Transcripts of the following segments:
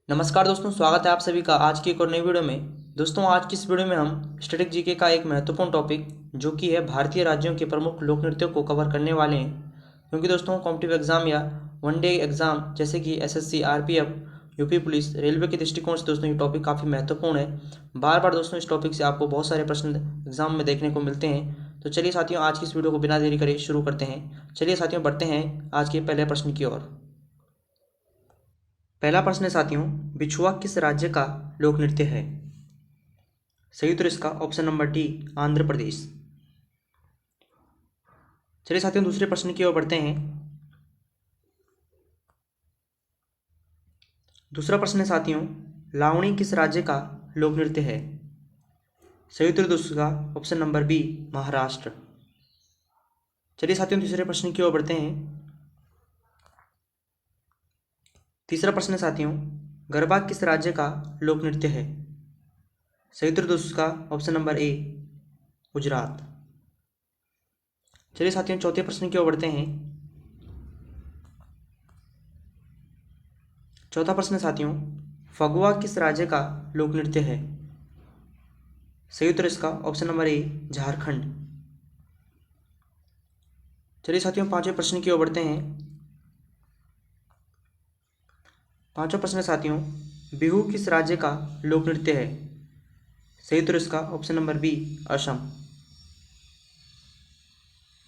नमस्कार दोस्तों, स्वागत है आप सभी का आज की एक और नई वीडियो में। दोस्तों, आज की इस वीडियो में हम स्टैटिक जीके का एक महत्वपूर्ण टॉपिक जो कि है भारतीय राज्यों के प्रमुख लोक नृत्यों को कवर करने वाले हैं। क्योंकि दोस्तों, कॉम्पिटिटिव एग्जाम या वन डे एग्जाम जैसे कि SSC, RPF, UP police, railway के दृष्टिकोण से दोस्तों ये टॉपिक काफ़ी महत्वपूर्ण है। बार बार दोस्तों इस टॉपिक से आपको बहुत सारे प्रश्न एग्जाम में देखने को मिलते हैं। तो चलिए साथियों, आज की इस वीडियो को बिना देरी करे शुरू करते हैं। चलिए साथियों, बढ़ते हैं आज के पहले प्रश्न की ओर। पहला प्रश्न है साथियों, बिछुआ किस राज्य का लोक नृत्य है? सही उत्तर इसका option number D, Andhra Pradesh. चलिए साथियों, दूसरे प्रश्न की ओर बढ़ते हैं। दूसरा प्रश्न है साथियों, लावणी किस राज्य का लोक नृत्य है? सही उत्तर दोस्तों का ऑप्शन नंबर बी, महाराष्ट्र। चलिए साथियों, तीसरे प्रश्न की ओर बढ़ते हैं। तीसरा प्रश्न है साथियों, गरबा किस राज्य का लोक नृत्य है? सही उत्तर दोस्तों का ऑप्शन नंबर ए, गुजरात। चलिए साथियों, चौथे प्रश्न की ओर बढ़ते हैं। चौथा प्रश्न है साथियों, फगुआ किस राज्य का लोक नृत्य है? सही उत्तर इसका ऑप्शन नंबर ए, झारखंड। चलिए साथियों, पांचवें प्रश्न की ओर बढ़ते हैं। पांचवा प्रश्न है साथियों, बिहू किस राज्य का लोक नृत्य है? सही उत्तर इसका ऑप्शन नंबर बी, असम।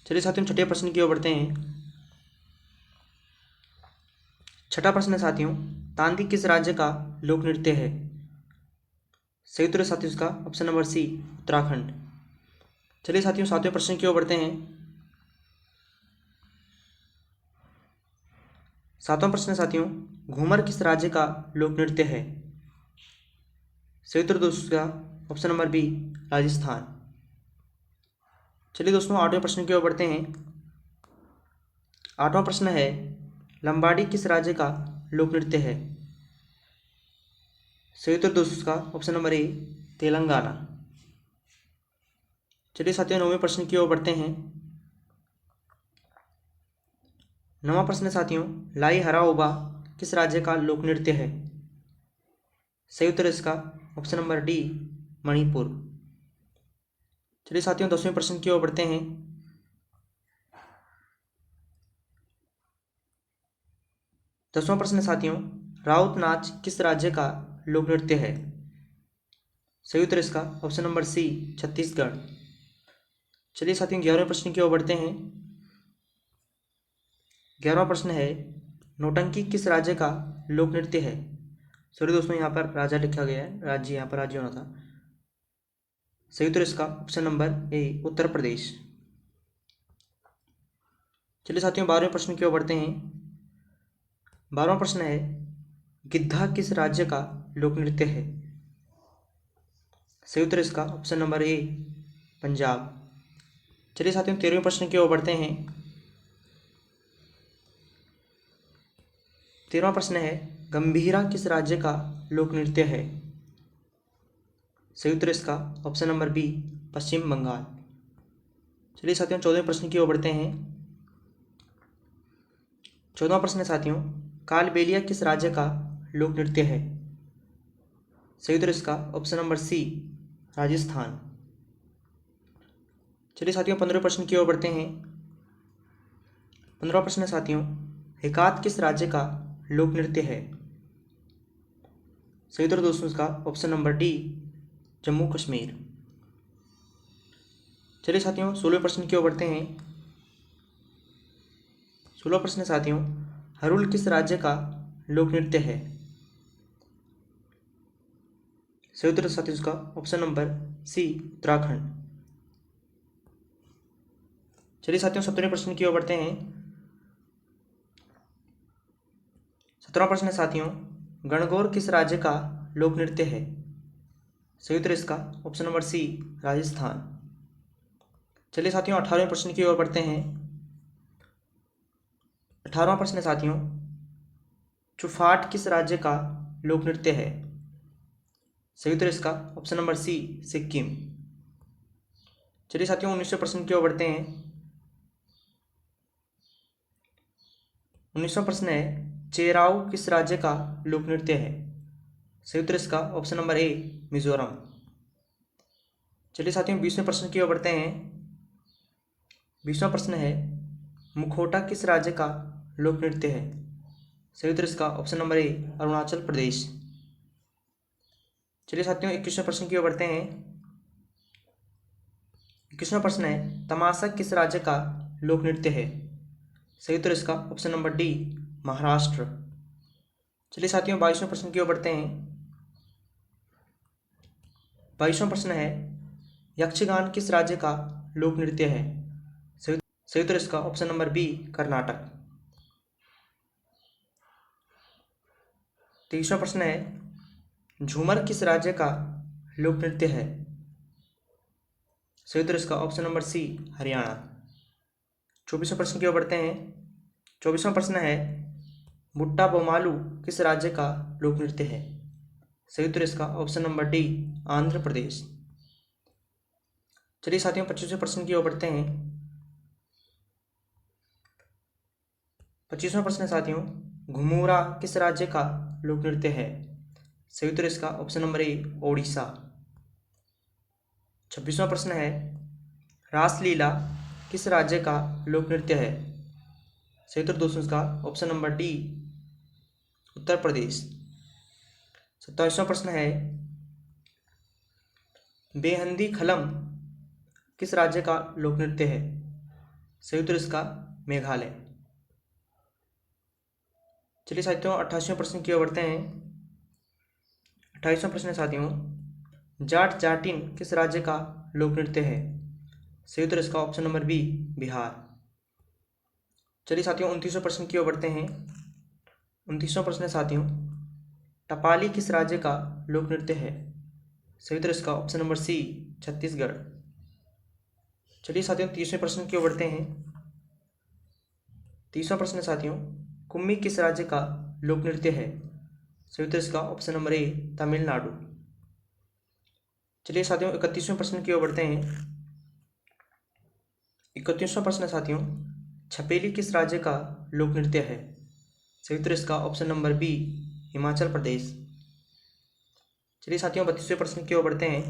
चलिए साथियों, छठे प्रश्न की ओर बढ़ते हैं। छठा प्रश्न है साथियों, तांदी किस राज्य का लोक नृत्य है? सही उत्तर है साथियों इसका ऑप्शन नंबर सी, उत्तराखंड। चलिए साथियों, सातवें प्रश्न की ओर बढ़ते हैं। सातवां प्रश्न है साथियों, घूमर किस राज्य का लोक नृत्य है? सही उत्तर दोस्तों का ऑप्शन नंबर बी, राजस्थान। चलिए दोस्तों, आठवें प्रश्न की ओर बढ़ते हैं। आठवां प्रश्न है, लंबाडी किस राज्य का लोक नृत्य है? सही उत्तर दोस्तों का ऑप्शन नंबर ए, तेलंगाना। चलिए साथियों, नौवें प्रश्न की ओर बढ़ते हैं। नौवां प्रश्न है साथियों, लाई हराओबा किस राज्य का लोक नृत्य है? सही उत्तर इसका ऑप्शन नंबर डी, मणिपुर। चलिए साथियों, 10वें प्रश्न की ओर बढ़ते हैं। 10वां प्रश्न है साथियों, राउत नाच किस राज्य का लोक नृत्य है? सही उत्तर इसका ऑप्शन नंबर सी, छत्तीसगढ़। चलिए साथियों, 11वें प्रश्न की ओर बढ़ते हैं। 11वां प्रश्न है, नौटंकी किस राज्य का लोक नृत्य है? सॉरी दोस्तों, यहाँ पर राजा लिखा गया है, राज्य यहाँ पर राज्य होना था। सही उत्तर इसका option number A, Uttar Pradesh. चलिए साथियों, 12वें प्रश्न की ओर बढ़ते हैं। 12वां प्रश्न है, गिद्धा किस राज्य का लोक नृत्य है? सही उत्तर इसका ऑप्शन नंबर ए, पंजाब। चलिए साथियों, 13वें प्रश्न की ओर बढ़ते हैं। 13वां प्रश्न है, गंभीरा किस राज्य का लोक नृत्य है? सही उत्तर इसका ऑप्शन नंबर बी, पश्चिम बंगाल। चलिए साथियों, 14वें प्रश्न की ओर बढ़ते हैं। 14वां प्रश्न है साथियों, कालबेलिया किस राज्य का लोक नृत्य है? सही उत्तर इसका ऑप्शन नंबर सी, राजस्थान। चलिए साथियों, 15वें प्रश्न की ओर बढ़ते हैं। 15वां प्रश्न है साथियों, हिकात किस राज्य का लोक नृत्य है? सही उत्तर दोस्तों इसका option number D, Jammu Kashmir. चलिए साथियों, 16वें प्रश्न की ओर बढ़ते हैं। 16वां प्रश्न है साथियों, हरुल किस राज्य का लोक नृत्य है? सही उत्तर साथियों इसका ऑप्शन नंबर सी, उत्तराखंड। चलिए साथियों, 17वें प्रश्न की ओर बढ़ते हैं। 17वां प्रश्न है साथियों, गणगौर किस राज्य का लोक नृत्य है? सही उत्तर इसका ऑप्शन नंबर सी, राजस्थान। चलिए साथियों, 18वें प्रश्न की ओर बढ़ते हैं। 18वां प्रश्न है साथियों, चुफाट किस राज्य का लोक नृत्य है? सही उत्तर इसका ऑप्शन नंबर सी, सिक्किम। चलिए साथियों, 19वें प्रश्न की ओर बढ़ते हैं। 19वां प्रश्न है, चेराऊ किस राज्य का लोक नृत्य है? सही उत्तर इसका ऑप्शन नंबर ए मिजोरम। चलिए साथियों 20वें प्रश्न की ओर बढ़ते हैं। 20वां प्रश्न है मुखौटा किस राज्य का लोक नृत्य है? सही उत्तर इसका option number A Arunachal Pradesh. चलिए साथियों 21वें प्रश्न की ओर बढ़ते हैं। 21वां प्रश्न है तमाशा किस राज्य का लोक नृत्य है? सही उत्तर इसका ऑप्शन नंबर डी महाराष्ट्र। चलिए साथियों 22वें प्रश्न की ओर बढ़ते हैं। 22वां प्रश्न है यक्षगान किस राज्य का लोक नृत्य है? सही उत्तर इसका ऑप्शन नंबर बी कर्नाटक। 23वां प्रश्न है झूमर किस राज्य का लोक नृत्य है? सही उत्तर इसका ऑप्शन नंबर सी हरियाणा। 24वें प्रश्न की ओर बढ़ते हैं। 24वां प्रश्न है बुट्टा बोमालू किस राज्य का लोक नृत्य है? सही उत्तर इसका option number D Andhra Pradesh. चलिए साथियों 25वें प्रश्न की ओर बढ़ते हैं। 25वां प्रश्न है साथियों घुमूरा किस राज्य का लोक नृत्य है? सही उत्तर इसका ऑप्शन नंबर ए ओडिशा। 26वां प्रश्न है रासलीला किस राज्य का लोक नृत्य है? सही उत्तर दोस्तों इसका option number D Uttar Pradesh. 27वां प्रश्न है बेहंदी खलम किस राज्य का लोक नृत्य है? सही उत्तर इसका मेघालय। चलिए साथियों 28वें प्रश्न की ओर बढ़ते हैं। 28वां प्रश्न है साथियों जाट जाटिन किस राज्य का लोक नृत्य है? सही उत्तर इसका ऑप्शन नंबर बी बिहार। चलिए साथियों 29वें प्रश्न की ओर बढ़ते हैं। 29वां प्रश्न है साथियों टपाली किस राज्य का लोक नृत्य है? सही उत्तर इसका ऑप्शन नंबर सी छत्तीसगढ़। चलिए साथियों 30वें प्रश्न की ओर बढ़ते हैं। 30वां प्रश्न है साथियों कुम्मी किस राज्य का लोक नृत्य है? सही उत्तर इसका ऑप्शन नंबर ए तमिलनाडु। चलिए साथियों 31वें प्रश्न की ओर बढ़ते हैं। 31वां प्रश्न है साथियों छपेली किस राज्य का लोक नृत्य है? सही उत्तर इसका option number B Himachal Pradesh. चलिए साथियों 32वें प्रश्न की ओर बढ़ते हैं।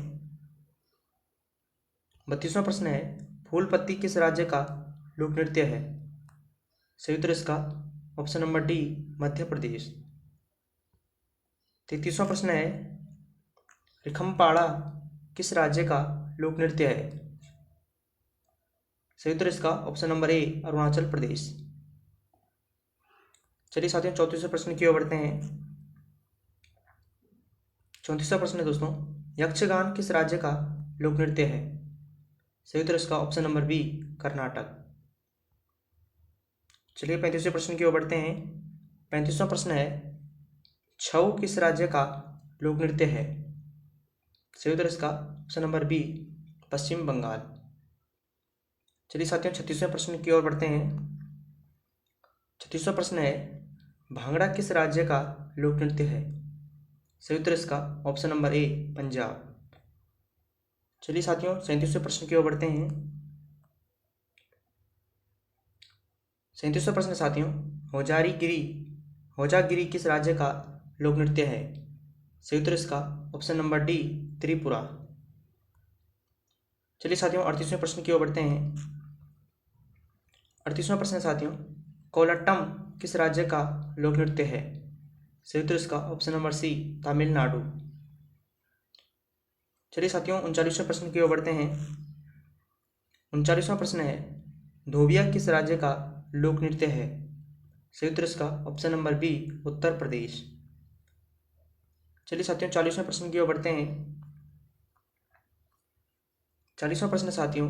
32वां प्रश्न है फूल पत्ती किस राज्य का लोक नृत्य है? सही उत्तर इसका option number D Madhya Pradesh. 33वां प्रश्न है रिखमपाड़ा किस राज्य का लोक नृत्य है? सही उत्तर इसका option number A Arunachal Pradesh. चलिए साथियों 34वें प्रश्न की ओर बढ़ते हैं। 34वां प्रश्न है दोस्तों यक्षगान किस राज्य का लोक नृत्य है? सही उत्तर इसका ऑप्शन नंबर बी कर्नाटक। चलिए 35वें प्रश्न की ओर बढ़ते हैं। 35वां प्रश्न है छऊ किस राज्य का लोक नृत्य है? सही उत्तर इसका ऑप्शन नंबर बी पश्चिम बंगाल। चलिए साथियों 36वें प्रश्न की ओर बढ़ते हैं। 36वां प्रश्न है भांगड़ा किस राज्य का लोक नृत्य है? सही उत्तर इसका ऑप्शन नंबर ए पंजाब। चलिए साथियों 37वें प्रश्न की ओर बढ़ते हैं। 37वां प्रश्न साथियों होजागिरी किस राज्य का लोक नृत्य है? सही उत्तर इसका ऑप्शन नंबर डी त्रिपुरा। चलिए साथियों 38वें प्रश्न की ओर बढ़ते हैं। 38वां प्रश्न साथियों कोलट्टम किस राज्य का लोक नृत्य है? सही उत्तर इसका ऑप्शन नंबर सी तमिलनाडु। चलिए साथियों 39वें प्रश्न की ओर बढ़ते हैं। 39वां प्रश्न है धोबिया किस राज्य का लोक नृत्य है? सही उत्तर इसका option number B Uttar Pradesh. चलिए साथियों 40वें प्रश्न की ओर बढ़ते हैं। 40वां प्रश्न साथियों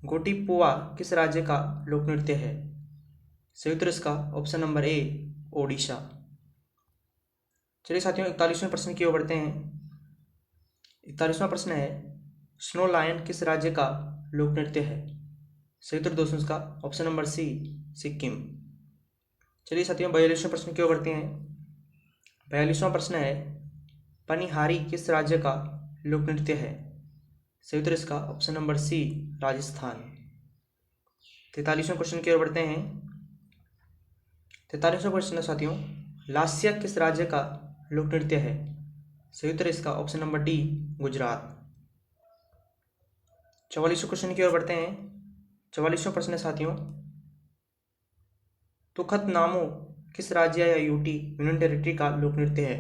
गोटीपुआ किस राज्य का लोक नृत्य है? सही उत्तर इसका ऑप्शन नंबर ए ओडिशा। चलिए साथियों 41वें प्रश्न की ओर बढ़ते हैं। 41वां प्रश्न है स्नो लायन किस राज्य का लोक नृत्य है? सही उत्तर दोस्तों इसका ऑप्शन नंबर सी सिक्किम। चलिए साथियों 42वें प्रश्न की ओर बढ़ते हैं। 42वां प्रश्न है पनिहारी किस राज्य का लोक नृत्य है? सही उत्तर इसका ऑप्शन नंबर सी राजस्थान। 43वें क्वेश्चन की ओर बढ़ते हैं। 43वां क्वेश्चन है साथियों लास्या किस राज्य का लोक नृत्य है? सही उत्तर इसका ऑप्शन नंबर डी गुजरात। 44वें क्वेश्चन की ओर बढ़ते हैं। 44वां प्रश्न है साथियों, तुखतनामो किस राज्य या यूटी यूनियन टेरिटरी का लोक नृत्य है?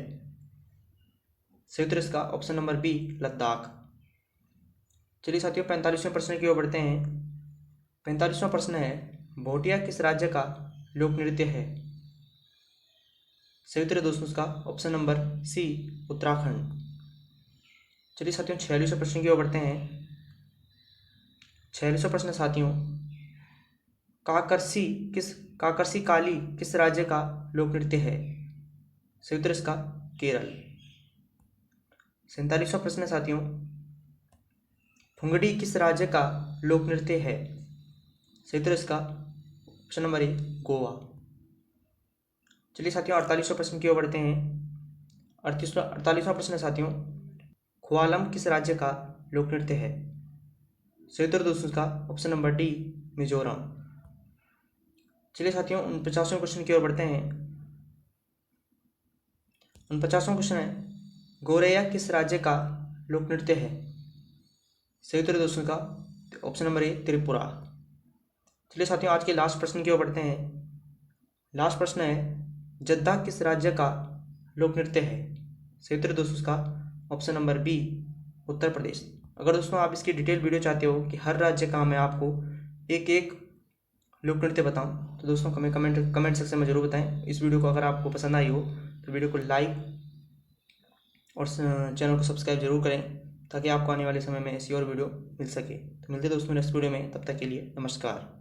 सही उत्तर इसका ऑप्शन नंबर बी लद्दाख। चलिए साथियों 45वें प्रश्न की ओर बढ़ते हैं। 45वां प्रश्न है, भोटिया किस राज्य का लोक नृत्य है? सही उत्तर है दोस्तों इसका ऑप्शन नंबर सी उत्तराखंड। चलिए साथियों 46वें प्रश्न की ओर बढ़ते हैं। 46वां प्रश्न साथियों, काकरसी काली किस राज्य का लोक नृत्य है? सही उत्तर इसका केरल। 47वां प्रश्न है साथियों, फुंगड़ी किस राज्य का लोक नृत्य है? सही उत्तर इसका ऑप्शन नंबर ए गोवा। चलिए साथियों 48वें प्रश्न की ओर बढ़ते हैं। 48वां प्रश्न है साथियों, ख्वालम किस राज्य का लोक नृत्य है? सही उत्तर दोस्तों इसका ऑप्शन नंबर डी मिजोरम। चलिए साथियों 49वें क्वेश्चन की ओर बढ़ते हैं। 49वां क्वेश्चन है, गोरैया किस राज्य का लोक नृत्य है? सही उत्तर दोस्तों का ऑप्शन नंबर ए त्रिपुरा। चलिए साथियों आज के लास्ट प्रश्न की ओर बढ़ते हैं। लास्ट प्रश्न है, जद्दा किस राज्य का लोक नृत्य है? सही उत्तर दोस्तों का option number B Uttar Pradesh. अगर दोस्तों आप इसकी डिटेल वीडियो चाहते हो कि हर राज्य का मैं आपको एक एक लोक नृत्य बताऊं, तो दोस्तों कमेंट सेक्शन में जरूर बताएं। इस वीडियो को अगर आपको पसंद आई हो तो वीडियो को लाइक और चैनल को सब्सक्राइब जरूर करें, ताकि आपको आने वाले समय में ऐसी और वीडियो मिल सके। तो मिलते हैं दोस्तों नेक्स्ट वीडियो में, तब तक के लिए नमस्कार।